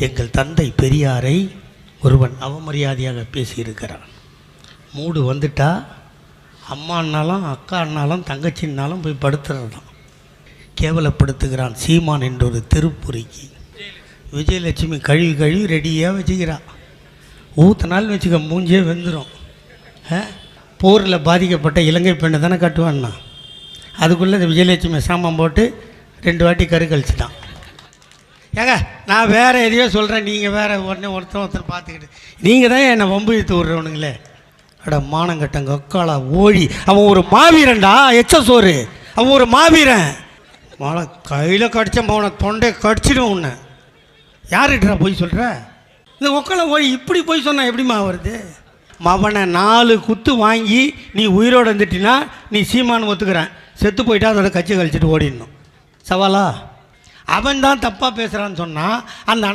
எங்கள் தந்தை பெரியாரை ஒருவன் அவமரியாதையாக பேசியிருக்கிறான். மூடு வந்துட்டா அம்மானாலும் அக்கானாலும் தங்கச்சின்னாலும் போய் படுத்துறது தான். கேவலப்படுத்துகிறான் சீமான் என்ற ஒரு திருப்புரிக்கு. விஜயலட்சுமி கழுவி ரெடியாக வச்சுக்கிறான். ஊற்றினாலும் வச்சுக்க மூஞ்சே வெந்துடும். போரில் பாதிக்கப்பட்ட இலங்கை பெண்ணை தானே கட்டுவான்னா, அதுக்குள்ளே இந்த விஜயலட்சுமி சாமான் போட்டு 2 வாட்டி கரு கழிச்சிட்டான். ஏங்க நான் வேறு எதையோ சொல்கிறேன், நீங்கள் வேறு உடனே ஒருத்தர் பார்த்துக்கிட்டு நீங்கள் தான் என்னை வம்பு இழுத்து விட்றவனுங்களே. அட மானங்கட்டங்க அக்காளா ஓழி, அவன் ஒரு மாவீரன்டா, சோறு அவன் ஒரு மாவீரன். மழை கையில் கடித்த அவனை தொண்டை கடிச்சிடும். உன்னை யாருக்கிட்டா போய் சொல்கிற? இந்த ஒக்கலை ஓழி இப்படி போய் சொன்னால் எப்படிமா வருது? மவனை 4 குத்து வாங்கி நீ உயிரோடு வந்துட்டினா நீ சீமானு ஒத்துக்கிறேன், செத்து போயிட்டா அதோட கட்சி கழிச்சிட்டு ஓடிடணும். சவாலா? அவன் தான் தப்பாக பேசுகிறான்னு சொன்னால் அந்த